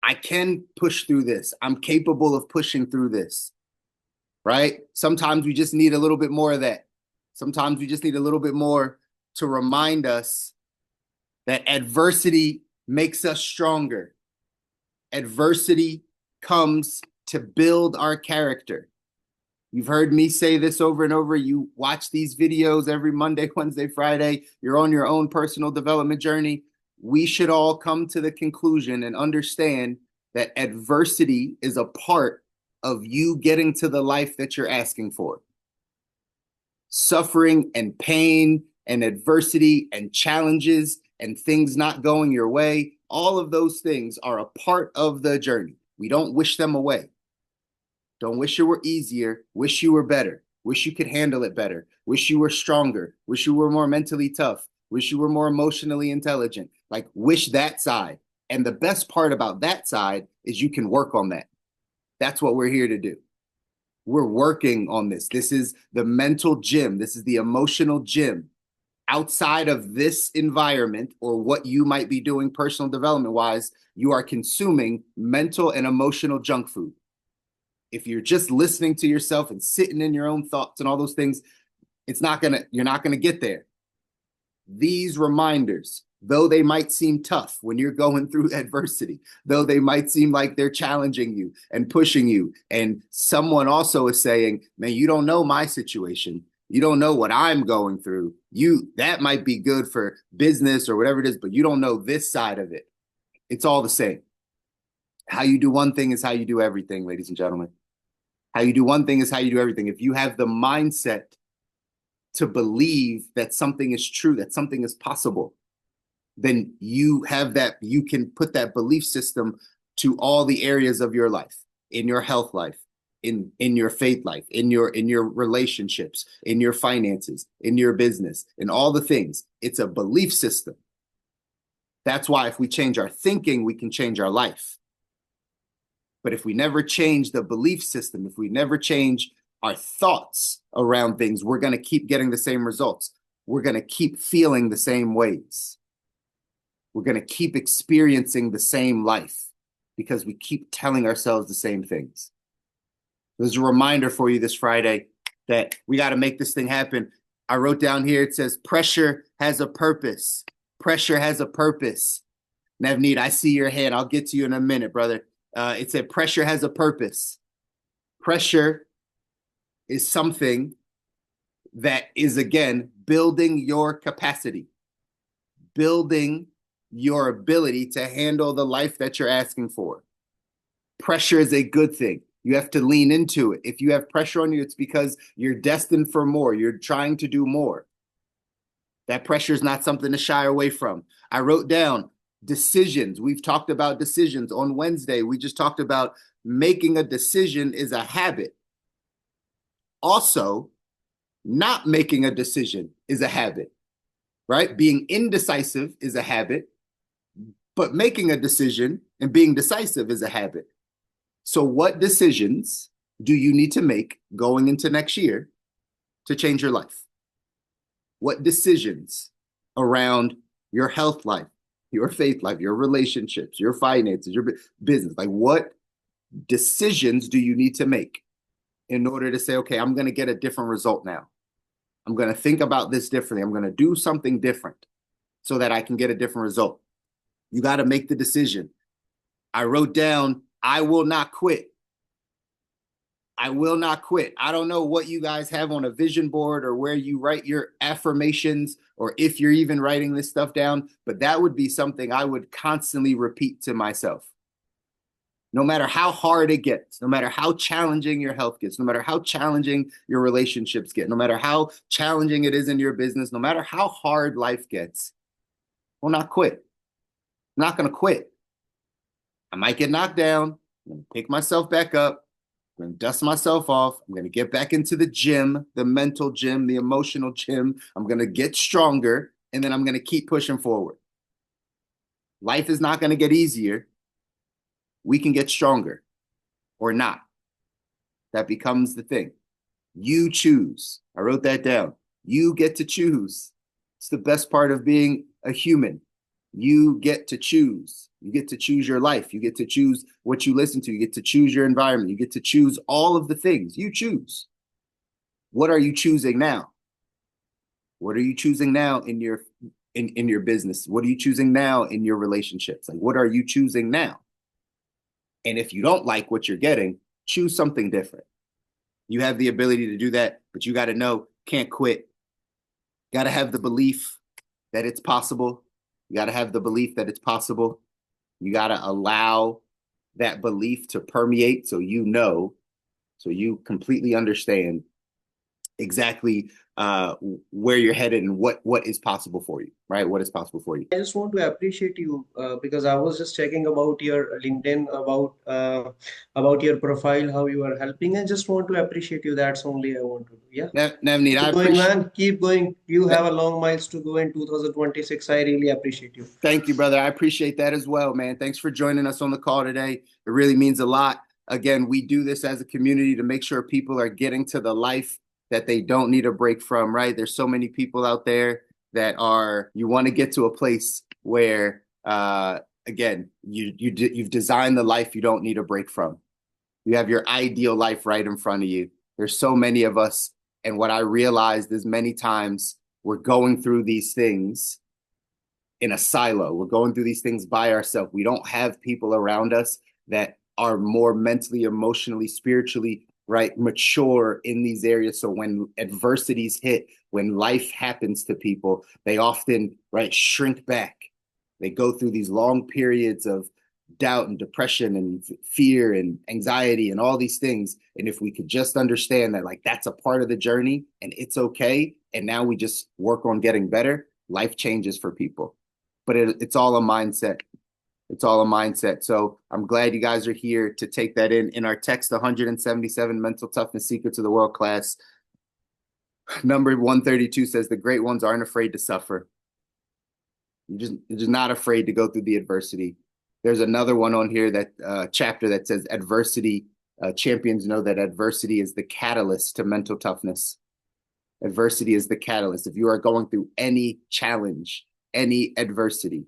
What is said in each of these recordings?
I can push through this. I'm capable of pushing through this, right? Sometimes we just need a little bit more of that. Sometimes we just need a little bit more to remind us that adversity makes us stronger. Adversity comes to build our character. You've heard me say this over and over. You watch these videos every Monday, Wednesday, Friday. You're on your own personal development journey. We should all come to the conclusion and understand that adversity is a part of you getting to the life that you're asking for. Suffering and pain and adversity and challenges and things not going your way, all of those things are a part of the journey. We don't wish them away. Don't wish it were easier. Wish you were better. Wish you could handle it better. Wish you were stronger. Wish you were more mentally tough. Wish you were more emotionally intelligent. Like, wish that side. And the best part about that side is you can work on that. That's what we're here to do. We're working on this. This is the mental gym. This is the emotional gym. Outside of this environment or what you might be doing personal development wise, you are consuming mental and emotional junk food. If you're just listening to yourself and sitting in your own thoughts and all those things, you're not gonna get there. These reminders, though they might seem tough when you're going through adversity, though they might seem like they're challenging you and pushing you, and someone also is saying, man, you don't know my situation. You don't know what I'm going through. That might be good for business or whatever it is, but you don't know this side of it. It's all the same. How you do one thing is how you do everything, ladies and gentlemen. How you do one thing is how you do everything. If you have the mindset to believe that something is true, that something is possible, then you can put that belief system to all the areas of your life, in your health life, in your faith life, in your relationships, in your finances, in your business, in all the things. It's a belief system. That's why if we change our thinking, we can change our life. But if we never change the belief system, if we never change our thoughts around things, we're going to keep getting the same results. We're going to keep feeling the same ways. We're going to keep experiencing the same life because we keep telling ourselves the same things. There's a reminder for you this Friday that we got to make this thing happen. I wrote down here, it says, pressure has a purpose. Pressure has a purpose. Navneet, I see your hand. I'll get to you in a minute, brother. It said pressure has a purpose. Pressure is something that is, again, building your capacity, building your ability to handle the life that you're asking for. Pressure is a good thing. You have to lean into it. If you have pressure on you, it's because you're destined for more. You're trying to do more. That pressure is not something to shy away from. I wrote down decisions. We've talked about decisions. On Wednesday, we just talked about making a decision is a habit. Also, not making a decision is a habit, right? Being indecisive is a habit, but making a decision and being decisive is a habit. So what decisions do you need to make going into next year to change your life? What decisions around your health life, your faith life, your relationships, your finances, your business, like what decisions do you need to make in order to say, okay, I'm going to get a different result now. I'm going to think about this differently. I'm going to do something different so that I can get a different result. You got to make the decision. I wrote down, I will not quit. I will not quit. I don't know what you guys have on a vision board or where you write your affirmations or if you're even writing this stuff down, but that would be something I would constantly repeat to myself. No matter how hard it gets, no matter how challenging your health gets, no matter how challenging your relationships get, no matter how challenging it is in your business, no matter how hard life gets, I will not quit. I'm not going to quit. I might get knocked down. I'm going to pick myself back up. I'm going to dust myself off. I'm going to get back into the gym, the mental gym, the emotional gym. I'm going to get stronger, and then I'm going to keep pushing forward. Life is not going to get easier. We can get stronger or not. That becomes the thing. You choose. I wrote that down. You get to choose. It's the best part of being a human. You get to choose. You get to choose your life. You get to choose what you listen to. You get to choose your environment. You get to choose all of the things you choose. What are you choosing now? What are you choosing now in your business? What are you choosing now in your relationships? Like, what are you choosing now? And if you don't like what you're getting, choose something different. You have the ability to do that, but you got to know, can't quit. Got to have the belief that it's possible. You got to have the belief that it's possible. You got to allow that belief to permeate so so you completely understand exactly where you're headed and what is possible for you, right? What is possible for you. I just want to appreciate you because I was just checking about your LinkedIn, about your profile, how you are helping, and just want to appreciate you. That's only I want to do. Yeah. Navneet, I Keep going, appreciate. man. Keep going. You have a long miles to go in 2026. I really appreciate you. Thank you, brother. I appreciate that as well, man. Thanks for joining us on the call today. It really means a lot. Again, we do this as a community to make sure people are getting to the life that they don't need a break from, right? There's so many people out there that you want to get to a place where, again, you've designed the life you don't need a break from. You have your ideal life right in front of you. There's so many of us. And what I realized is many times we're going through these things in a silo. We're going through these things by ourselves. We don't have people around us that are more mentally, emotionally, spiritually, right, mature in these areas. So when adversities hit, when life happens to people, they often, right, shrink back. They go through these long periods of doubt and depression and fear and anxiety and all these things. And if we could just understand that, like, that's a part of the journey and it's okay. And now we just work on getting better, life changes for people. But it's all a mindset. It's all a mindset. So I'm glad you guys are here to take that in our text 177 mental toughness secrets of the world class. Number 132 says the great ones aren't afraid to suffer. You're just not afraid to go through the adversity. There's another one on here that chapter that says adversity. Champions know that adversity is the catalyst to mental toughness. Adversity is the catalyst. If you are going through any challenge, any adversity,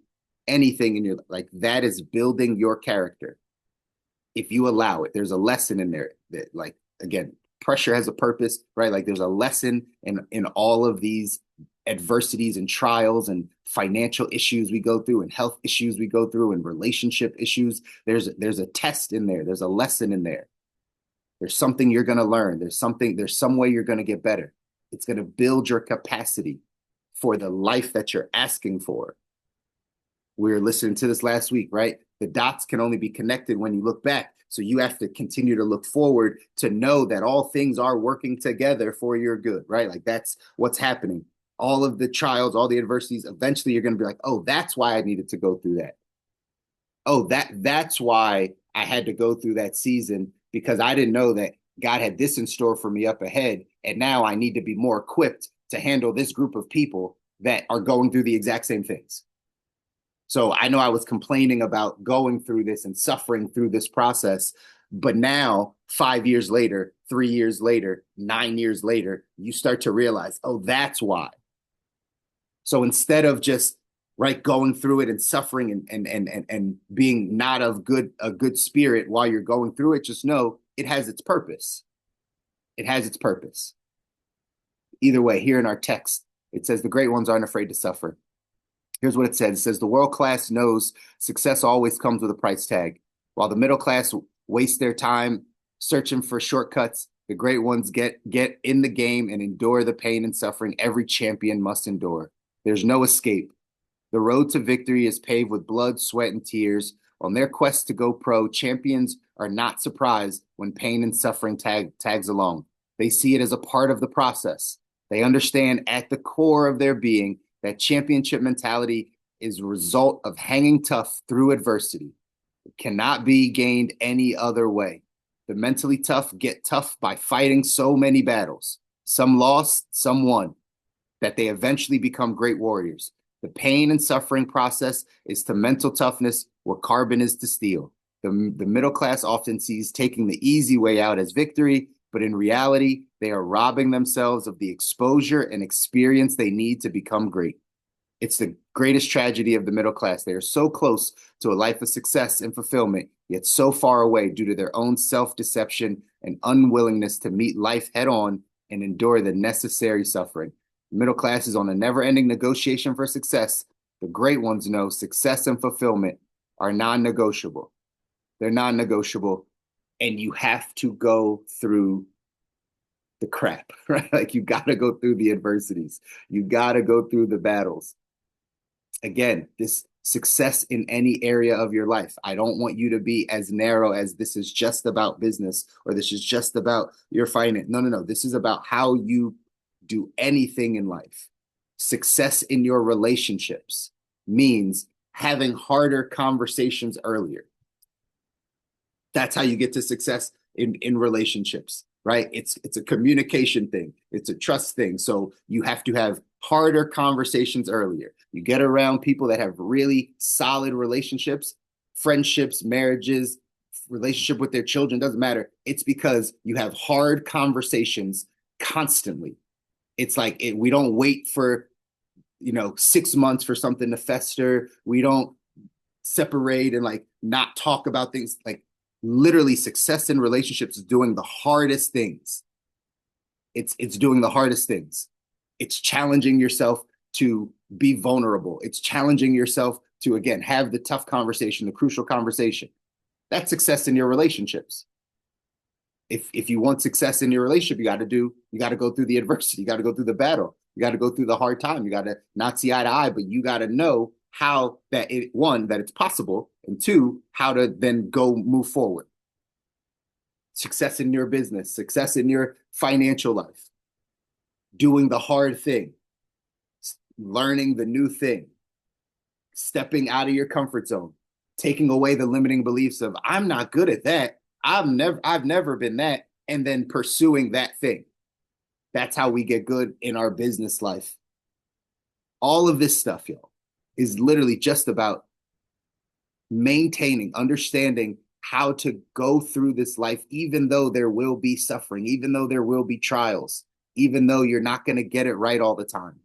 anything in your life, like that is building your character. If you allow it, there's a lesson in there that, like, again, pressure has a purpose, right? Like there's a lesson in all of these adversities and trials and financial issues we go through and health issues we go through and relationship issues. There's a test in there. There's a lesson in there. There's something you're going to learn. There's some way you're going to get better. It's going to build your capacity for the life that you're asking for. We were listening to this last week, right? The dots can only be connected when you look back. So you have to continue to look forward to know that all things are working together for your good, right? Like that's what's happening. All of the trials, all the adversities, eventually you're going to be like, oh, that's why I needed to go through that. Oh, that's why I had to go through that season, because I didn't know that God had this in store for me up ahead. And now I need to be more equipped to handle this group of people that are going through the exact same things. So I know I was complaining about going through this and suffering through this process, but now 5 years later, 3 years later, 9 years later, you start to realize, oh, that's why. So instead of just right going through it and suffering and being not of a good spirit while you're going through it, just know it has its purpose. It has its purpose. Either way, here in our text, it says the great ones aren't afraid to suffer. Here's what it says. It says the world class knows success always comes with a price tag. While the middle class waste their time searching for shortcuts, the great ones get in the game and endure the pain and suffering every champion must endure. There's no escape. The road to victory is paved with blood, sweat, and tears. On their quest to go pro, champions are not surprised when pain and suffering tags along. They see it as a part of the process. They understand at the core of their being that championship mentality is a result of hanging tough through adversity. It cannot be gained any other way. The mentally tough get tough by fighting so many battles. Some lost, some won, that they eventually become great warriors. The pain and suffering process is to mental toughness what carbon is to steel. The middle class often sees taking the easy way out as victory, but in reality, they are robbing themselves of the exposure and experience they need to become great. It's the greatest tragedy of the middle class. They are so close to a life of success and fulfillment, yet so far away due to their own self-deception and unwillingness to meet life head on and endure the necessary suffering. The middle class is on a never-ending negotiation for success. The great ones know success and fulfillment are non-negotiable. They're non-negotiable, and you have to go through the crap, right? Like you got to go through the adversities. You got to go through the battles. Again, this success in any area of your life. I don't want you to be as narrow as this is just about business or this is just about your finance. No, no, no. This is about how you do anything in life. Success in your relationships means having harder conversations earlier. That's how you get to success in relationships, right? It's a communication thing. It's a trust thing. So you have to have harder conversations earlier. You get around people that have really solid relationships, friendships, marriages, relationship with their children, doesn't matter. It's because you have hard conversations constantly. It's like we don't wait for 6 months for something to fester. We don't separate and like not talk about things. Like literally success in relationships is doing the hardest things. It's doing the hardest things. It's challenging yourself to be vulnerable. It's challenging yourself to, again, have the tough conversation, the crucial conversation. That's success in your relationships. If you want success in your relationship, you got to go through the adversity. You got to go through the battle. You got to go through the hard time. You got to not see eye to eye, but you got to know how that one, that it's possible, and two, how to then go move forward. Success in your business, success in your financial life, doing the hard thing, learning the new thing, stepping out of your comfort zone, taking away the limiting beliefs of I'm not good at that. I've never been that, and then pursuing that thing. That's how we get good in our business life. All of this stuff, y'all, is literally just about maintaining, understanding how to go through this life, even though there will be suffering, even though there will be trials, even though you're not going to get it right all the time,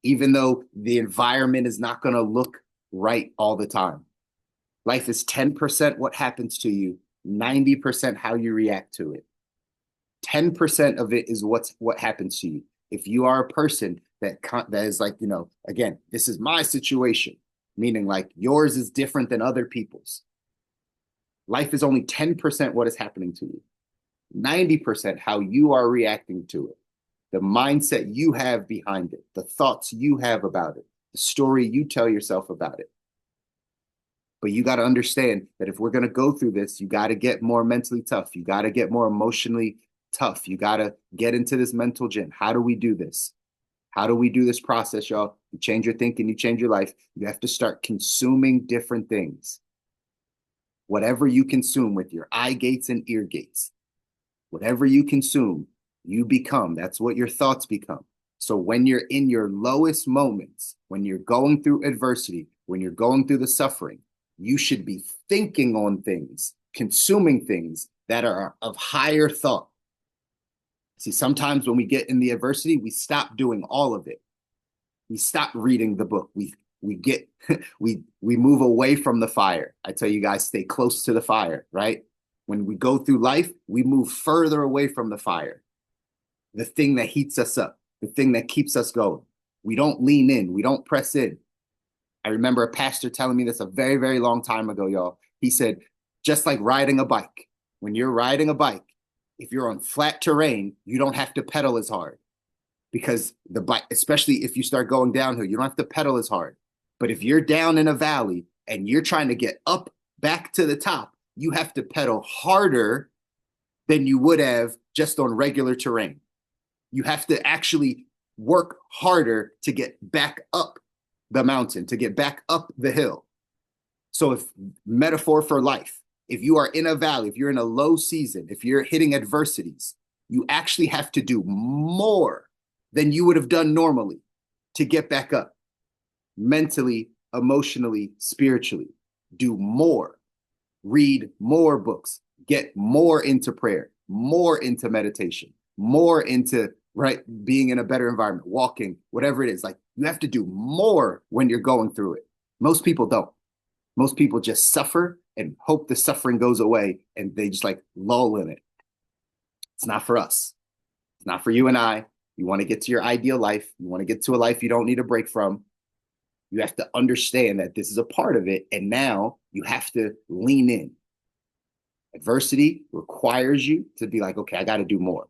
even though the environment is not going to look right all the time. Life is 10% what happens to you, 90% how you react to it. 10% of it is what happens to you. If you are a person that is like, again, this is my situation, meaning like yours is different than other people's. Life is only 10% what is happening to you. 90% how you are reacting to it. The mindset you have behind it, the thoughts you have about it, the story you tell yourself about it. But you got to understand that if we're going to go through this, you got to get more mentally tough. You got to get more emotionally tough. You got to get into this mental gym. How do we do this? How do we do this process, y'all? You change your thinking, you change your life. You have to start consuming different things. Whatever you consume with your eye gates and ear gates, whatever you consume, you become. That's what your thoughts become. So when you're in your lowest moments, when you're going through adversity, when you're going through the suffering, you should be thinking on things, consuming things that are of higher thought. See, sometimes when we get in the adversity, we stop doing all of it. We stop reading the book. We get we move away from the fire. I tell you guys, stay close to the fire, right? When we go through life, we move further away from the fire. The thing that heats us up, the thing that keeps us going. We don't lean in, we don't press in. I remember a pastor telling me this a very, very long time ago, y'all. He said, just like riding a bike, when you're riding a bike, if you're on flat terrain, you don't have to pedal as hard because the bike, especially if you start going downhill, you don't have to pedal as hard. But if you're down in a valley and you're trying to get up back to the top, you have to pedal harder than you would have just on regular terrain. You have to actually work harder to get back up the mountain, to get back up the hill. So if metaphor for life, if you are in a valley, if you're in a low season, if you're hitting adversities, you actually have to do more than you would have done normally to get back up. Mentally, emotionally, spiritually, do more, read more books, get more into prayer, more into meditation, more into right? Being in a better environment, walking, whatever it is. Like you have to do more when you're going through it. Most people don't. Most people just suffer and hope the suffering goes away and they just like lull in it. It's not for us. It's not for you and I. You want to get to your ideal life. You want to get to a life you don't need a break from. You have to understand that this is a part of it. And now you have to lean in. Adversity requires you to be like, okay, I got to do more.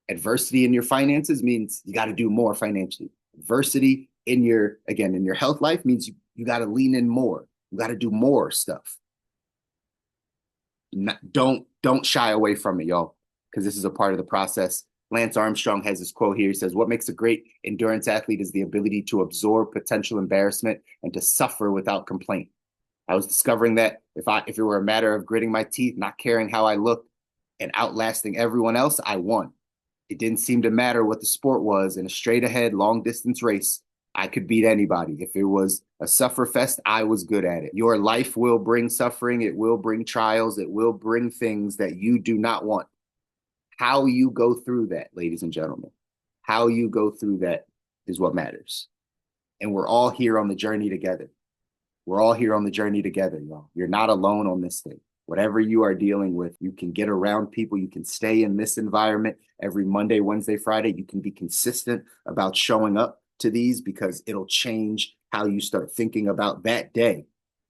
Adversity in your finances means you got to do more financially. Adversity in your, again, in your health life means you got to lean in more. You got to do more stuff. Don't shy away from it, y'all, because this is a part of the process. Lance Armstrong has this quote here. He says, what makes a great endurance athlete is the ability to absorb potential embarrassment and to suffer without complaint. I was discovering that if it were a matter of gritting my teeth, not caring how I looked, and outlasting everyone else, I won. It didn't seem to matter what the sport was. In a straight ahead, long distance race, I could beat anybody. If it was a suffer fest, I was good at it. Your life will bring suffering. It will bring trials. It will bring things that you do not want. How you go through that, ladies and gentlemen, how you go through that is what matters. And we're all here on the journey together. We're all here on the journey together, y'all. You're not alone on this thing. Whatever you are dealing with, you can get around people. You can stay in this environment every Monday, Wednesday, Friday. You can be consistent about showing up to these because it'll change how you start thinking about that day.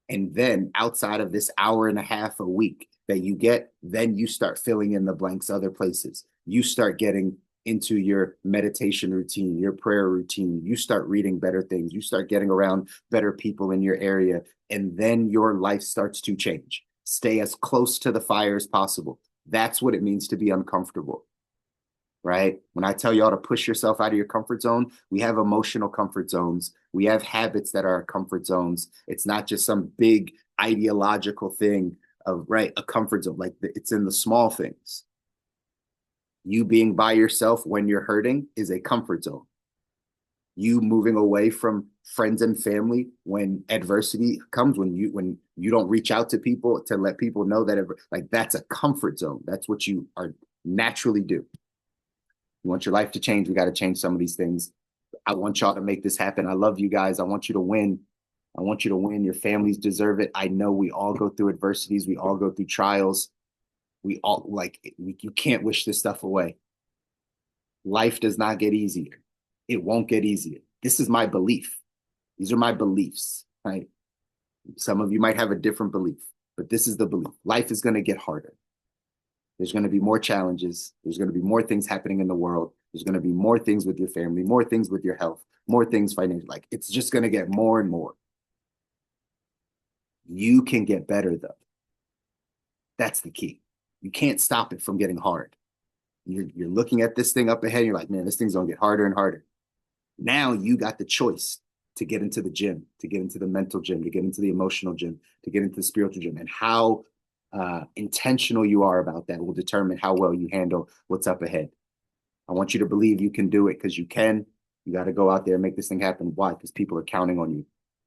And then outside of this hour and a half a week that you get, then you start filling in the blanks other places. You start getting into your meditation routine, your prayer routine. You start reading better things. You start getting around better people in your area. And then your life starts to change. Stay as close to the fire as possible. That's what it means to be uncomfortable, right? When I tell y'all to push yourself out of your comfort zone, we have emotional comfort zones. We have habits that are comfort zones. It's not just some big ideological thing of, right, a comfort zone. Like it's in the small things. You being by yourself when you're hurting is a comfort zone. You moving away from friends and family when adversity comes, when you don't reach out to people to let people know that like that's a comfort zone. That's what you are naturally do. You want your life to change, we got to change some of these things. I want y'all to make this happen. I love you guys. I want you to win. I want you to win. Your families deserve it. I know we all go through adversities. We all go through trials. We all you can't wish this stuff away. Life does not get easier. It won't get easier. This is my belief. These are my beliefs, right? Some of you might have a different belief, but this is the belief. Life is going to get harder. There's going to be more challenges. There's going to be more things happening in the world. There's going to be more things with your family, more things with your health, more things financially. Like it's just going to get more and more. You can get better though. That's the key. You can't stop it from getting hard. You're looking at this thing up ahead. You're like, man, this thing's going to get harder and harder. Now you got the choice to get into the gym, to get into the mental gym, to get into the emotional gym, to get into the spiritual gym. And how intentional you are about that will determine how well you handle what's up ahead. I want you to believe you can do it because you can. You got to go out there and make this thing happen. Why? Because people are counting on you.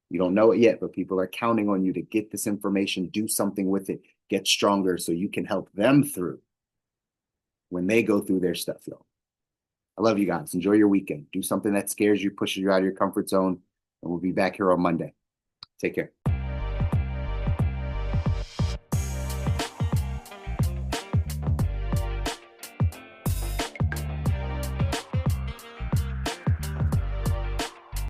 You don't know it yet, but people are counting on you to get this information, do something with it, get stronger so you can help them through when they go through their stuff, y'all. I love you guys. Enjoy your weekend. Do something that scares you, pushes you out of your comfort zone, and we'll be back here on Monday. Take care.